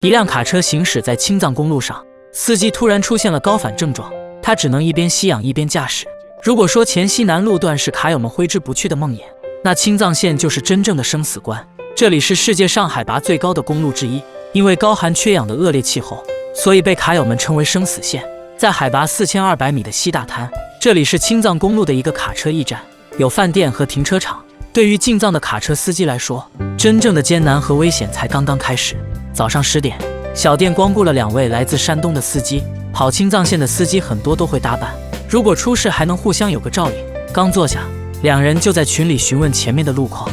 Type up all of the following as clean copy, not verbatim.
一辆卡车行驶在青藏公路上，司机突然出现了高反症状，他只能一边吸氧一边驾驶。如果说黔西南路段是卡友们挥之不去的梦魇，那青藏线就是真正的生死关。这里是世界上海拔最高的公路之一，因为高寒缺氧的恶劣气候，所以被卡友们称为生死线。在海拔4200米的西大滩，这里是青藏公路的一个卡车驿站，有饭店和停车场。对于进藏的卡车司机来说，真正的艰难和危险才刚刚开始。早上10点，小店光顾了2位来自山东的司机。跑青藏线的司机很多都会搭伴，如果出事还能互相有个照应。刚坐下，两人就在群里询问前面的路况。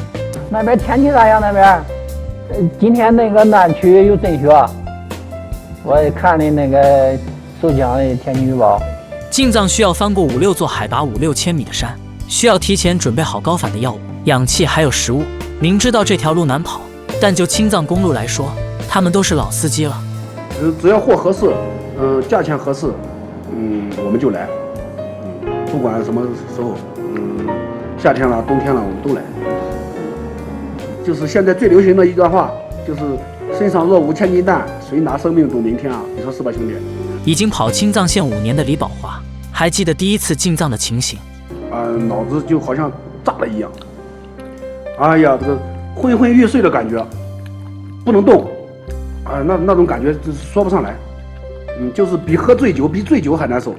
那边天气咋样？那边今天那个南区有阵雪，我也看的那个手机上的天气预报。进藏需要翻过5、6座海拔5、6千米的山，需要提前准备好高反的药物、氧气还有食物。明知道这条路难跑，但就青藏公路来说，他们都是老司机了。只要货合适，价钱合适，我们就来，不管什么时候，夏天了、冬天了，我们都来。就是现在最流行的一段话，就是身上若无千斤担，谁拿生命赌明天啊？你说是吧，兄弟？已经跑青藏线5年的李宝华，还记得第一次进藏的情形。脑子就好像炸了一样，哎呀，这个昏昏欲睡的感觉，不能动，那种感觉就是说不上来，就是比喝醉酒比醉酒还难受，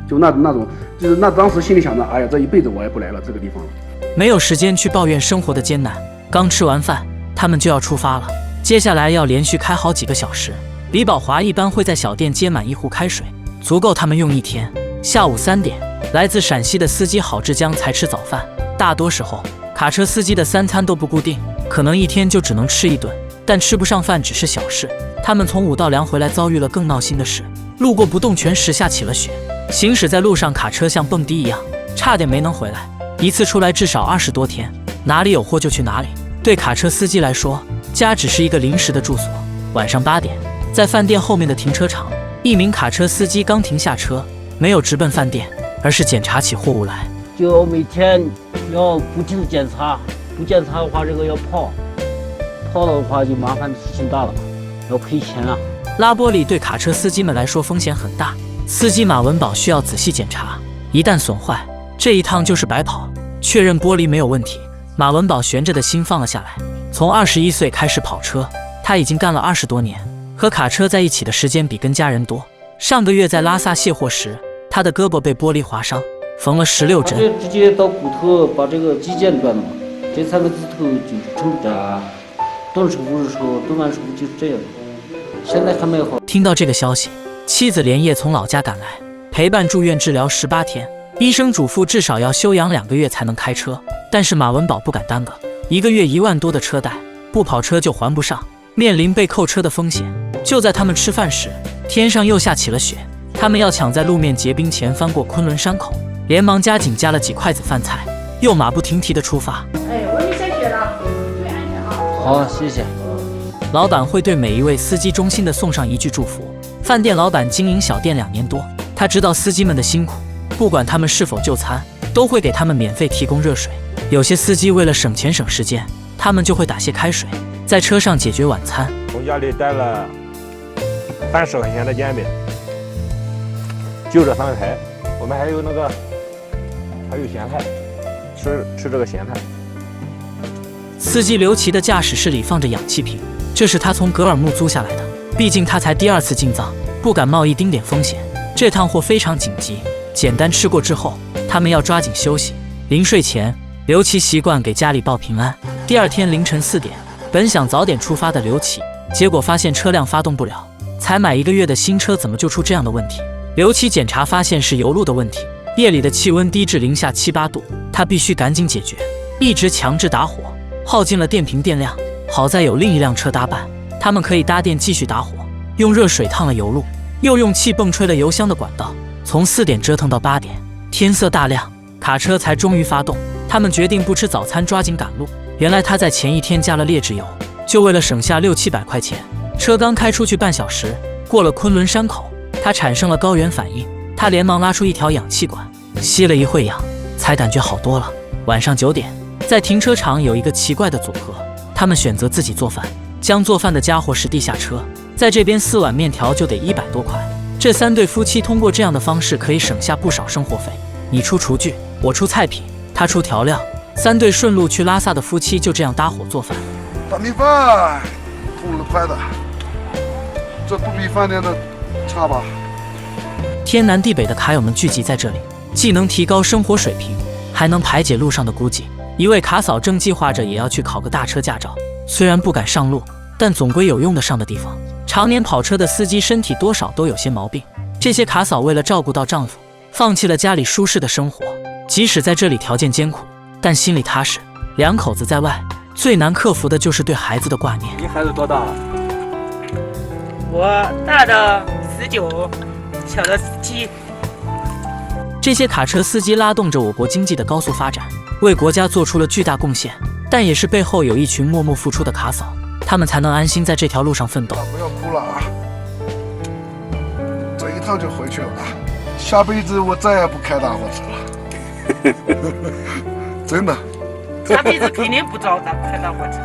就那种，就是当时心里想着，哎呀，这一辈子我也不来了这个地方了。没有时间去抱怨生活的艰难，刚吃完饭，他们就要出发了。接下来要连续开好几个小时。李宝华一般会在小店接满1壶开水，足够他们用1天。下午3点，来自陕西的司机郝志江才吃早饭。大多时候，卡车司机的3餐都不固定，可能1天就只能吃1顿，但吃不上饭只是小事。他们从5道梁回来遭遇了更闹心的事，路过不动泉时下起了雪，行驶在路上卡车像蹦迪一样，差点没能回来。一次出来至少20多天，哪里有货就去哪里。对卡车司机来说，家只是一个临时的住所。晚上8点，在饭店后面的停车场，一名卡车司机刚停下车，没有直奔饭店，而是检查起货物来。就每天要不停地检查，不检查的话，这个要跑的话就麻烦事情大了，要赔钱啊。拉玻璃对卡车司机们来说风险很大，司机马文宝需要仔细检查，一旦损坏，这一趟就是白跑。确认玻璃没有问题，马文宝悬着的心放了下来。从21岁开始跑车，他已经干了20多年，和卡车在一起的时间比跟家人多。上个月在拉萨卸货时，他的胳膊被玻璃划伤，缝了16针。这直接到骨头，把这个肌腱断了嘛。这3个指头就是成这，短手不是手，短腕手就是这样。现在还没好。听到这个消息，妻子连夜从老家赶来，陪伴住院治疗18天。医生嘱咐至少要休养2个月才能开车，但是马文宝不敢耽搁，1个月1万多的车贷，不跑车就还不上，面临被扣车的风险。就在他们吃饭时，天上又下起了雪，他们要抢在路面结冰前翻过昆仑山口，连忙加紧加了几筷子饭菜，又马不停蹄地出发。我给你下雪了，注意安全啊！好，谢谢。老板会对每一位司机衷心地送上一句祝福。饭店老板经营小店2年多，他知道司机们的辛苦，不管他们是否就餐，都会给他们免费提供热水。有些司机为了省钱省时间，他们就会打些开水，在车上解决晚餐。从家里带了30块钱的煎饼，就这3排，我们还有咸菜，吃这个咸菜。司机刘琦的驾驶室里放着氧气瓶，这是他从格尔木租下来的，毕竟他才第2次进藏，不敢冒一丁点风险。这趟货非常紧急，简单吃过之后，他们要抓紧休息。临睡前，刘琦习惯给家里报平安。第2天凌晨4点，本想早点出发的刘琦，结果发现车辆发动不了。才买1个月的新车，怎么就出这样的问题？刘琦检查发现是油路的问题，夜里的气温低至零下7、8度，他必须赶紧解决，一直强制打火，耗尽了电瓶电量。好在有另一辆车搭伴，他们可以搭电继续打火，用热水烫了油路，又用气泵吹了油箱的管道，从4点折腾到8点，天色大亮，卡车才终于发动。他们决定不吃早餐，抓紧赶路。原来他在前1天加了劣质油，就为了省下6、700块钱。车刚开出去半小时，过了昆仑山口，他产生了高原反应，他连忙拉出一条氧气管，吸了一会氧，才感觉好多了。晚上9点，在停车场有一个奇怪的组合，他们选择自己做饭，将做饭的家伙拾地下车，在这边4碗面条就得100多块。这3对夫妻通过这样的方式可以省下不少生活费。你出厨具，我出菜品，他出调料。3对顺路去拉萨的夫妻就这样搭伙做饭。大米饭，痛了快的，这不比饭店的差吧？天南地北的卡友们聚集在这里，既能提高生活水平，还能排解路上的孤寂。一位卡嫂正计划着也要去考个大车驾照，虽然不敢上路，但总归有用得上的地方。常年跑车的司机身体多少都有些毛病，这些卡嫂为了照顾到丈夫，放弃了家里舒适的生活。即使在这里条件艰苦，但心里踏实。2口子在外，最难克服的就是对孩子的挂念。你孩子多大了？我大的19，小的17。这些卡车司机拉动着我国经济的高速发展，为国家做出了巨大贡献，但也是背后有一群默默付出的卡嫂，他们才能安心在这条路上奋斗。不要哭了啊！这一趟就回去了吧，下辈子我再也不开大货车了。真的。下辈子肯定不找咱开大货车。